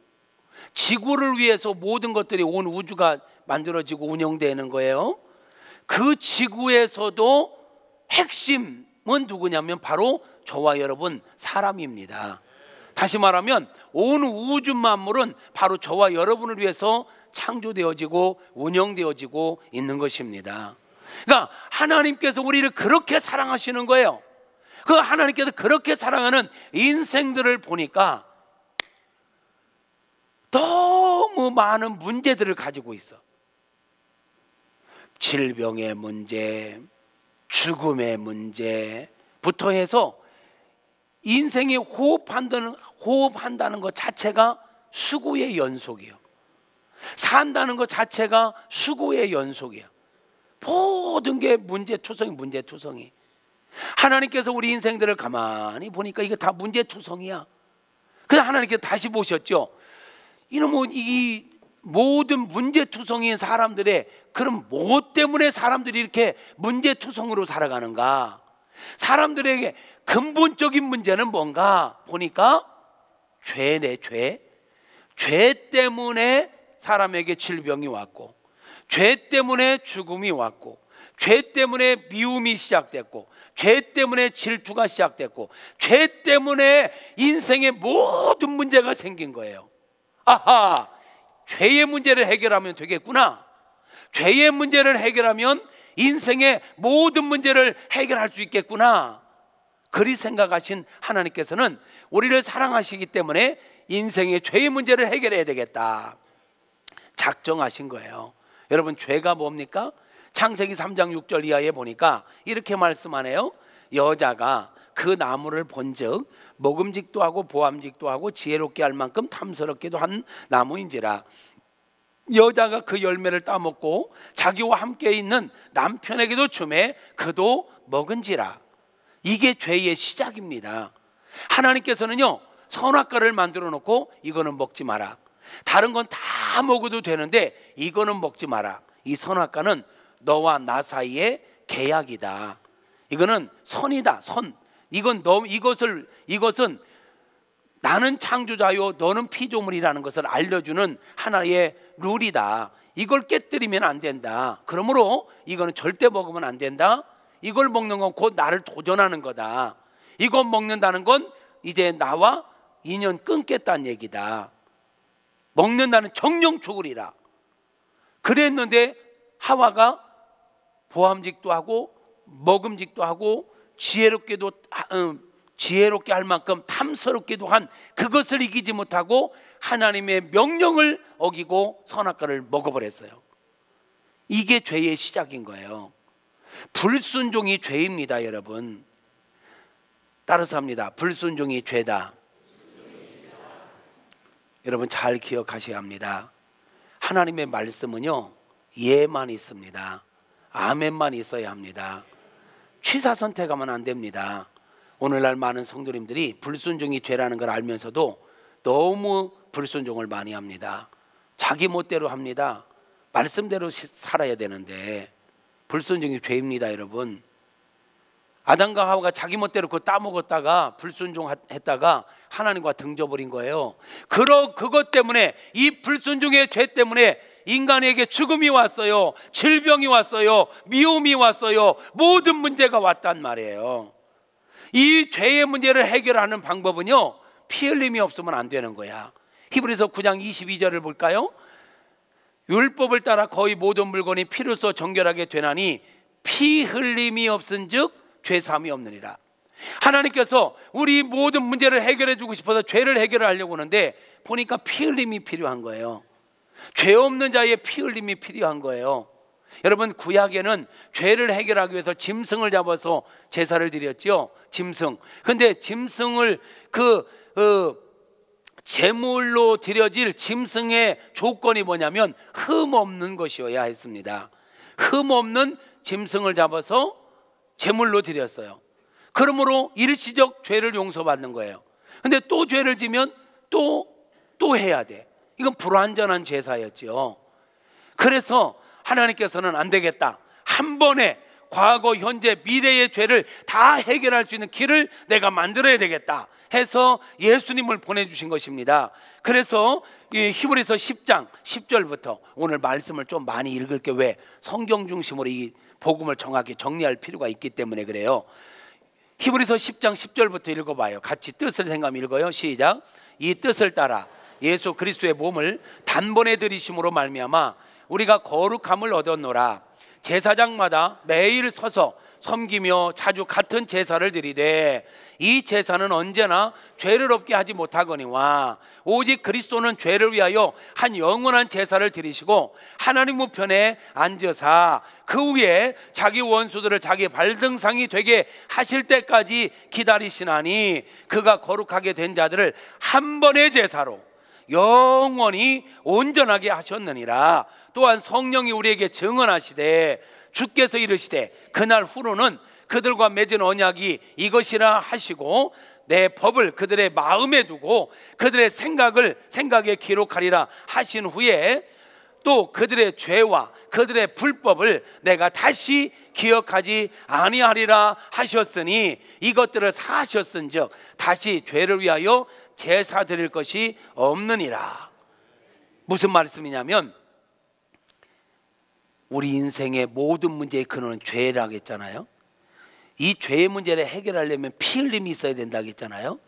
지구를 위해서 모든 것들이, 온 우주가 만들어지고 운영되는 거예요. 그 지구에서도 핵심은 누구냐면 바로 저와 여러분 사람입니다. 다시 말하면 온 우주 만물은 바로 저와 여러분을 위해서 창조되어지고 운영되어지고 있는 것입니다. 그러니까 하나님께서 우리를 그렇게 사랑하시는 거예요. 그 하나님께서 그렇게 사랑하는 인생들을 보니까 너무 많은 문제들을 가지고 있어. 질병의 문제, 죽음의 문제부터 해서 인생에 호흡한다는 것 자체가 수고의 연속이에요. 산다는 것 자체가 수고의 연속이에요. 모든 게 문제투성이. 하나님께서 우리 인생들을 가만히 보니까 이게 다 문제투성이야. 그래서 하나님께서 다시 보셨죠. 이놈의 이 모든 문제투성이인 사람들의, 그럼 뭐 때문에 사람들이 이렇게 문제투성으로 살아가는가? 사람들에게 근본적인 문제는 뭔가 보니까 죄네, 죄. 죄 때문에 사람에게 질병이 왔고, 죄 때문에 죽음이 왔고, 죄 때문에 미움이 시작됐고, 죄 때문에 질투가 시작됐고, 죄 때문에 인생의 모든 문제가 생긴 거예요. 아하, 죄의 문제를 해결하면 되겠구나. 죄의 문제를 해결하면 인생의 모든 문제를 해결할 수 있겠구나. 그리 생각하신 하나님께서는 우리를 사랑하시기 때문에 인생의 죄의 문제를 해결해야 되겠다 작정하신 거예요. 여러분, 죄가 뭡니까? 창세기 3장 6절 이하에 보니까 이렇게 말씀하네요. 여자가 그 나무를 본즉 먹음직도 하고 보암직도 하고 지혜롭게 할 만큼 탐스럽기도 한 나무인지라. 여자가 그 열매를 따먹고 자기와 함께 있는 남편에게도 주매 그도 먹은지라. 이게 죄의 시작입니다. 하나님께서는요, 선악과를 만들어 놓고 이거는 먹지 마라. 다른 건 다 먹어도 되는데 이거는 먹지 마라. 이 선악과는 너와 나 사이의 계약이다. 이거는 선이다, 선. 이것은 나는 창조자요 너는 피조물이라는 것을 알려주는 하나의 룰이다. 이걸 깨뜨리면 안 된다. 그러므로 이거는 절대 먹으면 안 된다. 이걸 먹는 건 곧 나를 도전하는 거다. 이거 먹는다는 건 이제 나와 인연 끊겠다는 얘기다. 먹는다는 정령 죽으리라. 그랬는데 하와가 보암직도 하고 먹음직도 하고 지혜롭게 할 만큼 탐스럽게도 한 그것을 이기지 못하고 하나님의 명령을 어기고 선악과를 먹어버렸어요. 이게 죄의 시작인 거예요. 불순종이 죄입니다, 여러분. 따라서 합니다. 불순종이 죄다. 여러분 잘 기억하셔야 합니다. 하나님의 말씀은요, 예만 있습니다. 아멘만 있어야 합니다. 취사 선택하면 안 됩니다. 오늘날 많은 성도님들이 불순종이 죄라는 걸 알면서도 너무 불순종을 많이 합니다. 자기 멋대로 합니다. 말씀대로 살아야 되는데 불순종이 죄입니다, 여러분. 아담과 하와가 자기 멋대로 그거 따먹었다가 불순종했다가 하나님과 등져버린 거예요. 그것 때문에, 이 불순종의 죄 때문에 인간에게 죽음이 왔어요. 질병이 왔어요. 미움이 왔어요. 모든 문제가 왔단 말이에요. 이 죄의 문제를 해결하는 방법은요, 피 흘림이 없으면 안 되는 거야. 히브리서 9장 22절을 볼까요? 율법을 따라 거의 모든 물건이 피로써 정결하게 되나니 피 흘림이 없은즉 죄 사함이 없느니라. 하나님께서 우리 모든 문제를 해결해 주고 싶어서 죄를 해결하려고 하는데 보니까 피 흘림이 필요한 거예요. 죄 없는 자의 피 흘림이 필요한 거예요. 여러분, 구약에는 죄를 해결하기 위해서 짐승을 잡아서 제사를 드렸죠. 짐승. 근데 짐승을 제물로 드려질 짐승의 조건이 뭐냐면 흠 없는 것이어야 했습니다. 흠 없는 짐승을 잡아서 제물로 드렸어요. 그러므로 일시적 죄를 용서받는 거예요. 근데 또 죄를 지면 또 해야 돼. 이건 불완전한 제사였죠. 그래서 하나님께서는 안 되겠다, 한 번에 과거, 현재, 미래의 죄를 다 해결할 수 있는 길을 내가 만들어야 되겠다 해서 예수님을 보내주신 것입니다. 그래서 이 히브리서 10장 10절부터 오늘 말씀을 좀 많이 읽을게요. 왜? 성경 중심으로 이 복음을 정확히 정리할 필요가 있기 때문에 그래요. 히브리서 10장 10절부터 읽어봐요. 같이 뜻을 생각하며 읽어요. 시작. 이 뜻을 따라 예수 그리스도의 몸을 단번에 들이심으로 말미암아 우리가 거룩함을 얻었노라. 제사장마다 매일 서서 섬기며 자주 같은 제사를 드리되 이 제사는 언제나 죄를 없게 하지 못하거니와 오직 그리스도는 죄를 위하여 한 영원한 제사를 드리시고 하나님 우편에 앉으사 그 위에 자기 원수들을 자기 발등상이 되게 하실 때까지 기다리시나니 그가 거룩하게 된 자들을 한 번의 제사로 영원히 온전하게 하셨느니라. 또한 성령이 우리에게 증언하시되 주께서 이르시되 그날 후로는 그들과 맺은 언약이 이것이라 하시고 내 법을 그들의 마음에 두고 그들의 생각에 기록하리라 하신 후에 또 그들의 죄와 그들의 불법을 내가 다시 기억하지 아니하리라 하셨으니 이것들을 사하셨은즉 다시 죄를 위하여 제사 드릴 것이 없느니라. 무슨 말씀이냐면 우리 인생의 모든 문제의 근원은 죄라고 했잖아요. 이 죄의 문제를 해결하려면 피 흘림이 있어야 된다고 했잖아요.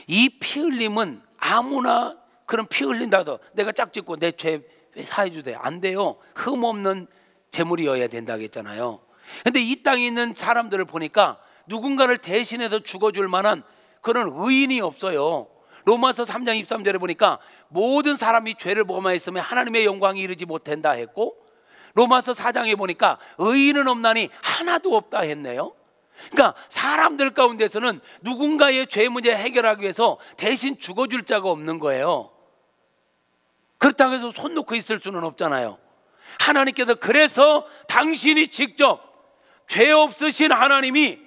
이 피 흘림은 아무나 그런 피 흘린다고 내가 짝짓고 내 죄 사해 주세요, 안 돼요. 흠 없는 제물이어야 된다고 했잖아요. 근데 이 땅에 있는 사람들을 보니까 누군가를 대신해서 죽어줄 만한 그런 의인이 없어요. 로마서 3장 23절에 보니까 모든 사람이 죄를 범하였으면 하나님의 영광이 이르지 못한다 했고 로마서 4장에 보니까 의인은 없나니 하나도 없다 했네요. 그러니까 사람들 가운데서는 누군가의 죄 문제 해결하기 위해서 대신 죽어줄 자가 없는 거예요. 그렇다고 해서 손 놓고 있을 수는 없잖아요. 하나님께서 그래서 당신이 직접 죄 없으신 하나님이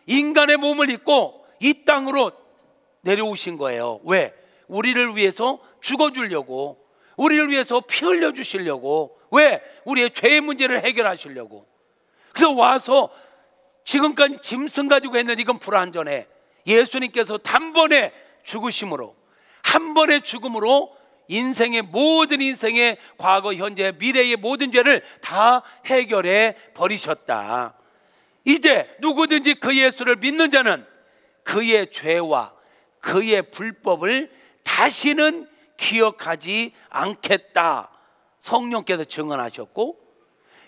인간의 몸을 입고 이 땅으로 내려오신 거예요. 왜? 우리를 위해서 죽어주려고, 우리를 위해서 피 흘려주시려고. 왜? 우리의 죄의 문제를 해결하시려고. 그래서 와서 지금까지 짐승 가지고 했는데 이건 불완전해. 예수님께서 단번에 죽으심으로, 한 번의 죽음으로 인생의 모든 인생의 과거, 현재, 미래의 모든 죄를 다 해결해 버리셨다. 이제 누구든지 그 예수를 믿는 자는 그의 죄와 그의 불법을 다시는 기억하지 않겠다. 성령께서 증언하셨고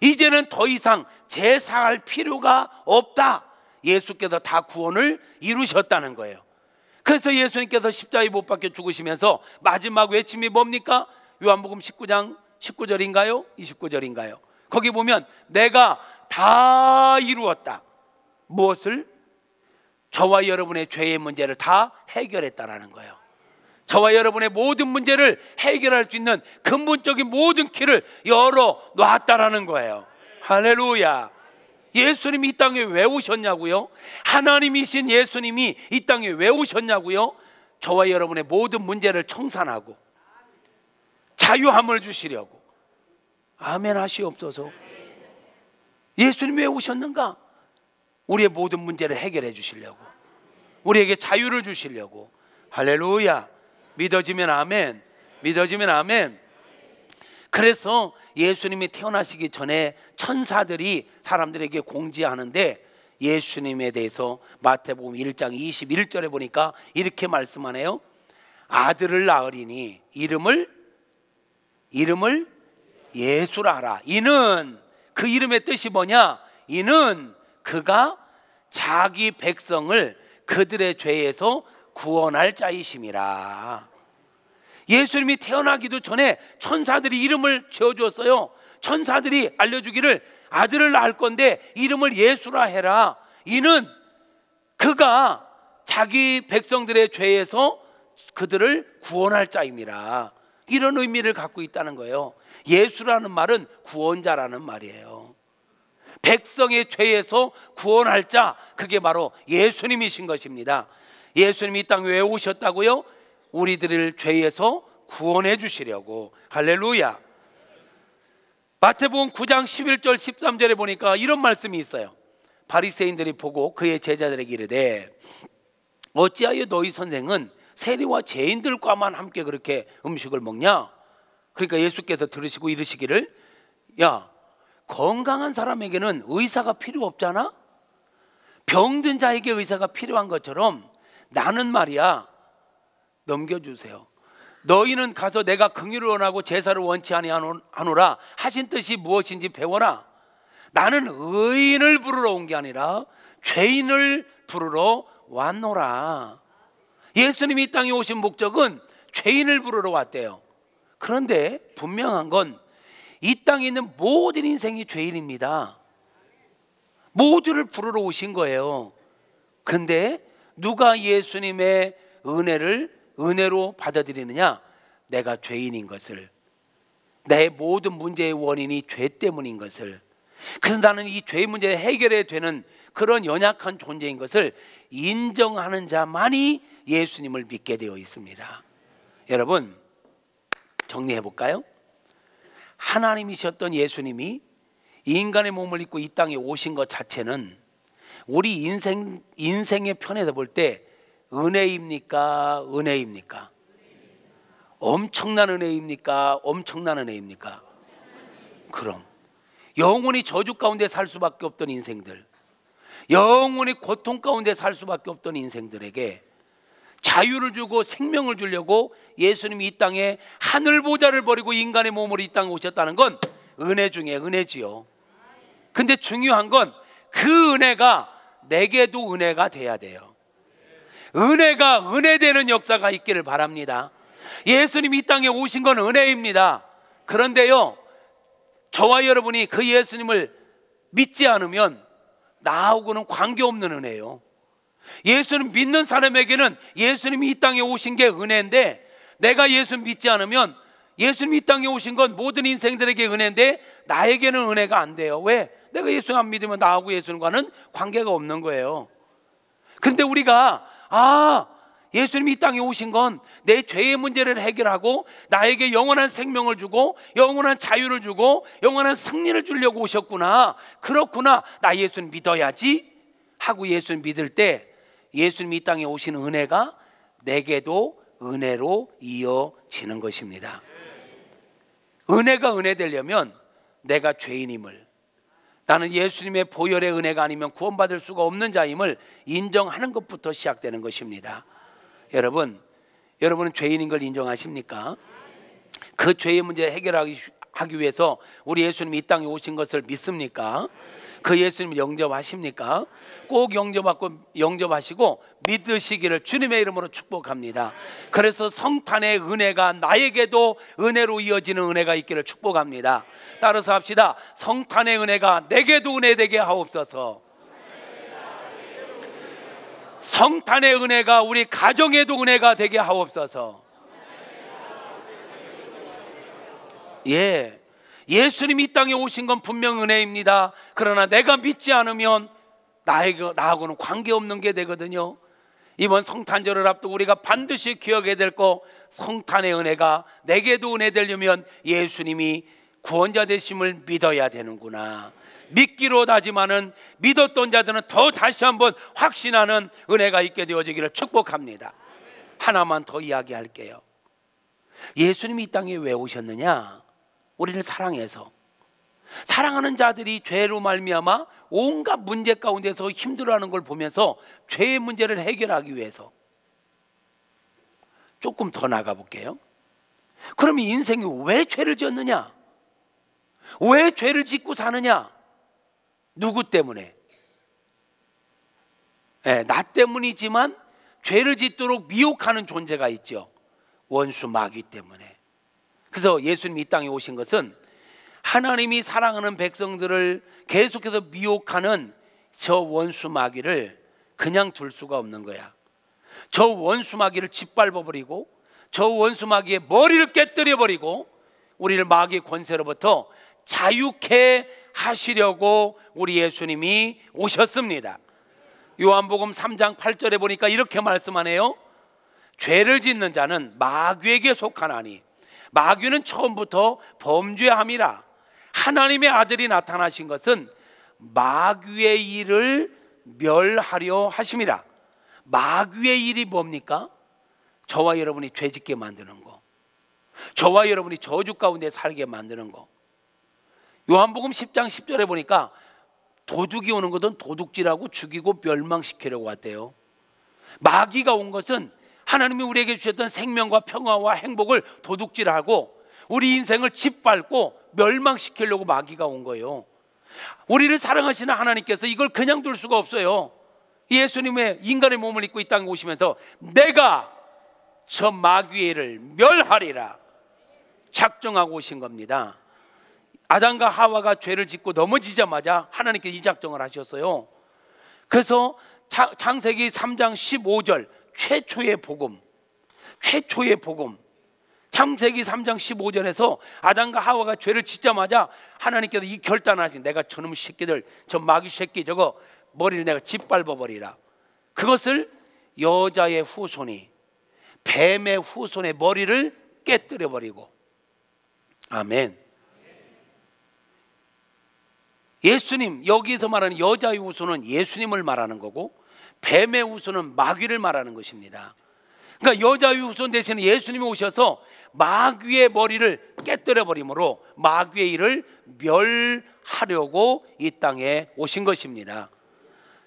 이제는 더 이상 제사할 필요가 없다. 예수께서 다 구원을 이루셨다는 거예요. 그래서 예수님께서 십자가에 못 박혀 죽으시면서 마지막 외침이 뭡니까? 요한복음 19장 19절인가요? 29절인가요? 거기 보면 내가 다 이루었다. 무엇을? 저와 여러분의 죄의 문제를 다 해결했다라는 거예요. 저와 여러분의 모든 문제를 해결할 수 있는 근본적인 모든 길을 열어놨다라는 거예요. 할렐루야. 예수님이 이 땅에 왜 오셨냐고요? 하나님이신 예수님이 이 땅에 왜 오셨냐고요? 저와 여러분의 모든 문제를 청산하고 자유함을 주시려고. 아멘 하시옵소서. 예수님이 왜 오셨는가? 우리의 모든 문제를 해결해 주시려고, 우리에게 자유를 주시려고. 할렐루야. 믿어지면 아멘. 믿어지면 아멘. 그래서 예수님이 태어나시기 전에 천사들이 사람들에게 공지하는데 예수님에 대해서 마태복음 1장 21절에 보니까 이렇게 말씀하네요. 아들을 낳으리니 이름을 예수라 하라. 이는, 그 이름의 뜻이 뭐냐? 이는 그가 자기 백성을 그들의 죄에서 구원할 자이심이라. 예수님이 태어나기도 전에 천사들이 이름을 지어주었어요. 천사들이 알려주기를 아들을 낳을 건데 이름을 예수라 해라. 이는 그가 자기 백성들의 죄에서 그들을 구원할 자임이라. 이런 의미를 갖고 있다는 거예요. 예수라는 말은 구원자라는 말이에요. 백성의 죄에서 구원할 자, 그게 바로 예수님이신 것입니다. 예수님이 이 땅에 왜 오셨다고요? 우리들을 죄에서 구원해 주시려고. 할렐루야. 마태복음 9장 11절 13절에 보니까 이런 말씀이 있어요. 바리새인들이 보고 그의 제자들에게 이르되 어찌하여 너희 선생은 세리와 죄인들과만 함께 그렇게 음식을 먹냐? 그러니까 예수께서 들으시고 이르시기를, 야, 건강한 사람에게는 의사가 필요 없잖아? 병든 자에게 의사가 필요한 것처럼 나는 말이야, 넘겨주세요. 너희는 가서 내가 긍휼을 원하고 제사를 원치 아니하노라 하신 뜻이 무엇인지 배워라. 나는 의인을 부르러 온 게 아니라 죄인을 부르러 왔노라. 예수님이 이 땅에 오신 목적은 죄인을 부르러 왔대요. 그런데 분명한 건 이 땅에 있는 모든 인생이 죄인입니다. 모두를 부르러 오신 거예요. 근데 누가 예수님의 은혜를 은혜로 받아들이느냐? 내가 죄인인 것을, 내 모든 문제의 원인이 죄 때문인 것을, 그래서 나는 이 죄 문제를 해결해야 되는 그런 연약한 존재인 것을 인정하는 자만이 예수님을 믿게 되어 있습니다. 여러분, 정리해 볼까요? 하나님이셨던 예수님이 인간의 몸을 입고 이 땅에 오신 것 자체는 우리 인생의 편에서 볼 때 은혜입니까? 은혜입니까? 엄청난 은혜입니까? 엄청난 은혜입니까? 그럼 영원히 저주 가운데 살 수밖에 없던 인생들, 영원히 고통 가운데 살 수밖에 없던 인생들에게 자유를 주고 생명을 주려고 예수님이 이 땅에 하늘 보좌를 버리고 인간의 몸으로 이 땅에 오셨다는 건 은혜 중에 은혜지요. 근데 중요한 건 그 은혜가 내게도 은혜가 돼야 돼요. 은혜가 은혜되는 역사가 있기를 바랍니다. 예수님이 이 땅에 오신 건 은혜입니다. 그런데요, 저와 여러분이 그 예수님을 믿지 않으면 나하고는 관계없는 은혜예요. 예수님 믿는 사람에게는 예수님이 이 땅에 오신 게 은혜인데, 내가 예수님 믿지 않으면 예수님이 이 땅에 오신 건 모든 인생들에게 은혜인데 나에게는 은혜가 안 돼요. 왜? 내가 예수님 안 믿으면 나하고 예수님과는 관계가 없는 거예요. 근데 우리가 예수님이 이 땅에 오신 건 내 죄의 문제를 해결하고 나에게 영원한 생명을 주고 영원한 자유를 주고 영원한 승리를 주려고 오셨구나, 그렇구나, 나 예수님 믿어야지 하고 예수님 믿을 때 예수님이 이 땅에 오신 은혜가 내게도 은혜로 이어지는 것입니다. 은혜가 은혜 되려면 내가 죄인임을, 나는 예수님의 보혈의 은혜가 아니면 구원받을 수가 없는 자임을 인정하는 것부터 시작되는 것입니다. 여러분은 죄인인 걸 인정하십니까? 그 죄의 문제 해결하기 하기 위해서 우리 예수님이 이 땅에 오신 것을 믿습니까? 그 예수님을 영접하십니까? 꼭 영접하시고 믿으시기를 주님의 이름으로 축복합니다. 그래서 성탄의 은혜가 나에게도 은혜로 이어지는 은혜가 있기를 축복합니다. 따라서 합시다. 성탄의 은혜가 내게도 은혜 되게 하옵소서. 성탄의 은혜가 우리 가정에도 은혜가 되게 하옵소서. 예수님이 이 땅에 오신 건 분명 은혜입니다. 그러나 내가 믿지 않으면 나하고는 관계없는 게 되거든요. 이번 성탄절을 앞두고 우리가 반드시 기억해야 될 거, 성탄의 은혜가 내게도 은혜 되려면 예수님이 구원자 되심을 믿어야 되는구나. 믿기로 하지만은 믿었던 자들은 더 다시 한번 확신하는 은혜가 있게 되어지기를 축복합니다. 하나만 더 이야기할게요. 예수님이 이 땅에 왜 오셨느냐? 우리를 사랑해서. 사랑하는 자들이 죄로 말미암아 온갖 문제 가운데서 힘들어하는 걸 보면서 죄의 문제를 해결하기 위해서. 조금 더 나가 볼게요. 그럼 인생이 왜 죄를 지었느냐? 왜 죄를 짓고 사느냐? 누구 때문에? 나 때문이지만 죄를 짓도록 미혹하는 존재가 있죠. 원수 마귀 때문에. 그래서 예수님이 이 땅에 오신 것은 하나님이 사랑하는 백성들을 계속해서 미혹하는 저 원수 마귀를 그냥 둘 수가 없는 거야. 저 원수 마귀를 짓밟아버리고 저 원수 마귀의 머리를 깨뜨려버리고 우리를 마귀의 권세로부터 자유케 하시려고 우리 예수님이 오셨습니다. 요한복음 3장 8절에 보니까 이렇게 말씀하네요. 죄를 짓는 자는 마귀에게 속하나니 마귀는 처음부터 범죄함이라. 하나님의 아들이 나타나신 것은 마귀의 일을 멸하려 하심이라. 마귀의 일이 뭡니까? 저와 여러분이 죄짓게 만드는 거, 저와 여러분이 저주 가운데 살게 만드는 거. 요한복음 10장 10절에 보니까 도둑이 오는 것은 도둑질하고 죽이고 멸망시키려고 왔대요. 마귀가 온 것은 하나님이 우리에게 주셨던 생명과 평화와 행복을 도둑질하고 우리 인생을 짓밟고 멸망시키려고 마귀가 온 거예요. 우리를 사랑하시는 하나님께서 이걸 그냥 둘 수가 없어요. 예수님의 인간의 몸을 입고 이 땅에 오시면서 내가 저 마귀의 일을 멸하리라 작정하고 오신 겁니다. 아담과 하와가 죄를 짓고 넘어지자마자 하나님께서 이 작정을 하셨어요. 그래서 창세기 3장 15절 최초의 복음, 창세기 3장 15절에서 아담과 하와가 죄를 짓자마자 하나님께서 이 결단하신, 내가 저놈 새끼들, 저 마귀 새끼 저거 머리를 내가 짓밟아버리라. 그것을 여자의 후손이 뱀의 후손의 머리를 깨뜨려버리고. 아멘. 예수님, 여기에서 말하는 여자의 후손은 예수님을 말하는 거고 뱀의 후손은 마귀를 말하는 것입니다. 그러니까 여자의 후손 대신에 예수님이 오셔서 마귀의 머리를 깨뜨려 버림으로 마귀의 일을 멸하려고 이 땅에 오신 것입니다.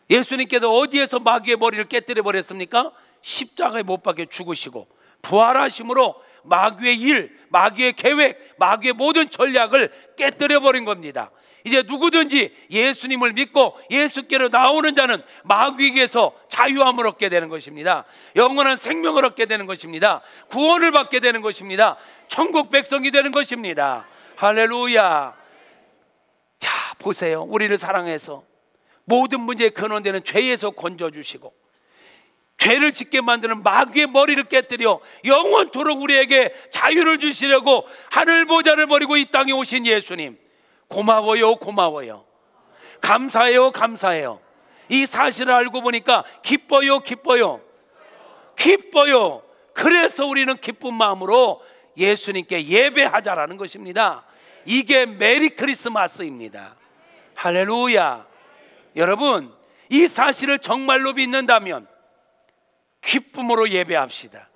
예수님께서 어디에서 마귀의 머리를 깨뜨려 버렸습니까? 십자가에 못 박혀 죽으시고 부활하심으로 마귀의 일, 마귀의 계획, 마귀의 모든 전략을 깨뜨려 버린 겁니다. 이제 누구든지 예수님을 믿고 예수께로 나오는 자는 마귀에게서 자유함을 얻게 되는 것입니다. 영원한 생명을 얻게 되는 것입니다. 구원을 받게 되는 것입니다. 천국 백성이 되는 것입니다. 할렐루야. 자, 보세요. 우리를 사랑해서 모든 문제의 근원되는 죄에서 건져주시고 죄를 짓게 만드는 마귀의 머리를 깨뜨려 영원토록 우리에게 자유를 주시려고 하늘 보좌를 버리고 이 땅에 오신 예수님, 고마워요, 고마워요. 감사해요, 감사해요. 이 사실을 알고 보니까 기뻐요, 기뻐요, 기뻐요. 그래서 우리는 기쁜 마음으로 예수님께 예배하자라는 것입니다. 이게 메리 크리스마스입니다. 할렐루야. 여러분, 이 사실을 정말로 믿는다면 기쁨으로 예배합시다.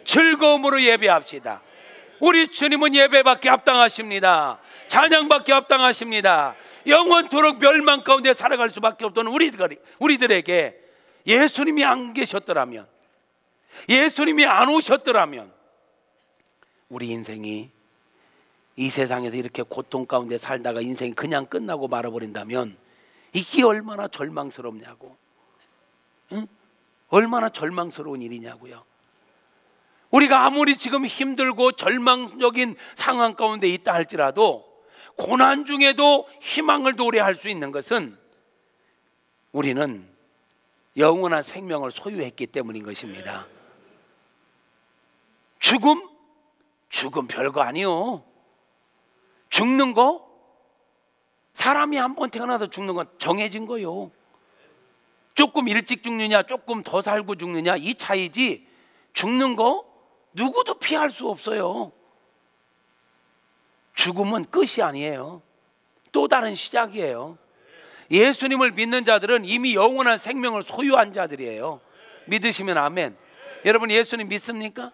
즐거움으로 예배합시다. 우리 주님은 예배받게 합당하십니다. 찬양받게 합당하십니다. 영원토록 멸망 가운데 살아갈 수밖에 없던 우리들에게 예수님이 안 계셨더라면, 예수님이 안 오셨더라면 우리 인생이 이 세상에서 이렇게 고통 가운데 살다가 인생이 그냥 끝나고 말아버린다면 이게 얼마나 절망스럽냐고. 응? 얼마나 절망스러운 일이냐고요. 우리가 아무리 지금 힘들고 절망적인 상황 가운데 있다 할지라도 고난 중에도 희망을 노래할 수 있는 것은 우리는 영원한 생명을 소유했기 때문인 것입니다. 죽음 별거 아니요. 죽는 거, 사람이 한번 태어나서 죽는 건 정해진 거요. 조금 일찍 죽느냐 조금 더 살고 죽느냐 이 차이지, 죽는 거 누구도 피할 수 없어요. 죽음은 끝이 아니에요. 또 다른 시작이에요. 예수님을 믿는 자들은 이미 영원한 생명을 소유한 자들이에요. 믿으시면 아멘. 여러분 예수님 믿습니까?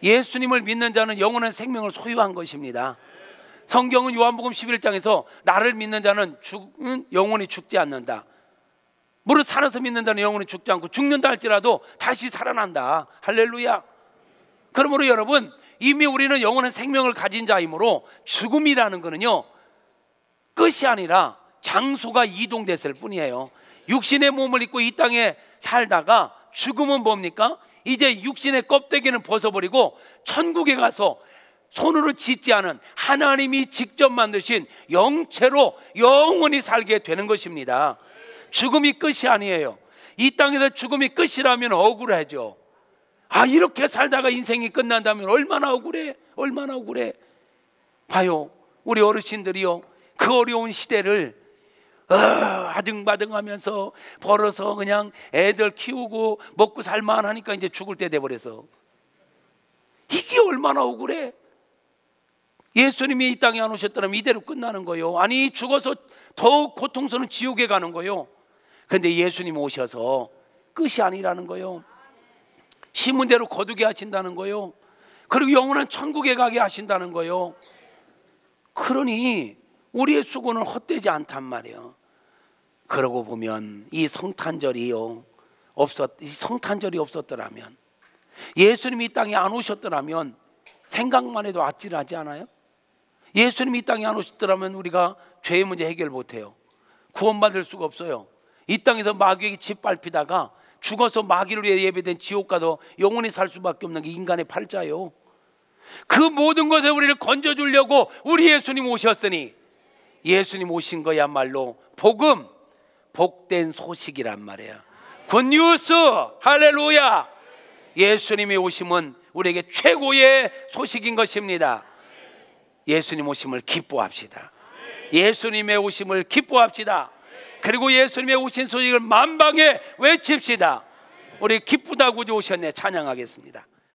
예수님을 믿는 자는 영원한 생명을 소유한 것입니다. 성경은 요한복음 11장에서 나를 믿는 자는 영원히 죽지 않는다. 무릇 살아서 믿는 자는 영원히 죽지 않고 죽는다 할지라도 다시 살아난다. 할렐루야. 그러므로 여러분 이미 우리는 영원한 생명을 가진 자이므로 죽음이라는 것은요 끝이 아니라 장소가 이동됐을 뿐이에요. 육신의 몸을 입고 이 땅에 살다가 죽음은 뭡니까? 이제 육신의 껍데기는 벗어버리고 천국에 가서 손으로 짓지 않은 하나님이 직접 만드신 영체로 영원히 살게 되는 것입니다. 죽음이 끝이 아니에요. 이 땅에서 죽음이 끝이라면 억울하죠. 이렇게 살다가 인생이 끝난다면 얼마나 억울해. 얼마나 억울해. 봐요, 우리 어르신들이요 그 어려운 시대를 아등바등하면서 벌어서 그냥 애들 키우고 먹고 살만 하니까 이제 죽을 때 돼버려서 이게 얼마나 억울해. 예수님이 이 땅에 안 오셨더라면 이대로 끝나는 거예요. 아니 죽어서 더욱 고통스러운 지옥에 가는 거예요. 근데 예수님 오셔서 끝이 아니라는 거예요. 심은대로 거두게 하신다는 거예요. 그리고 영원한 천국에 가게 하신다는 거예요. 그러니 우리의 수고는 헛되지 않단 말이에요. 그러고 보면 이 성탄절이 없었더라면, 예수님이 이 땅에 안 오셨더라면 생각만 해도 아찔하지 않아요? 예수님이 이 땅에 안 오셨더라면 우리가 죄의 문제 해결 못해요. 구원받을 수가 없어요. 이 땅에서 마귀에게 짓밟히다가 죽어서 마귀를 위해 예배된 지옥 가도 영원히 살 수밖에 없는 게 인간의 팔자예요. 그 모든 것에 우리를 건져주려고 우리 예수님 오셨으니, 예수님 오신 거야말로 복음, 복된 소식이란 말이에요. 굿뉴스. 할렐루야. 예수님이 오심은 우리에게 최고의 소식인 것입니다. 예수님 오심을 기뻐합시다. 예수님의 오심을 기뻐합시다. 그리고 예수님의 오신 소식을 만방에 외칩시다. 우리 기쁘다고 오셨네. 찬양하겠습니다.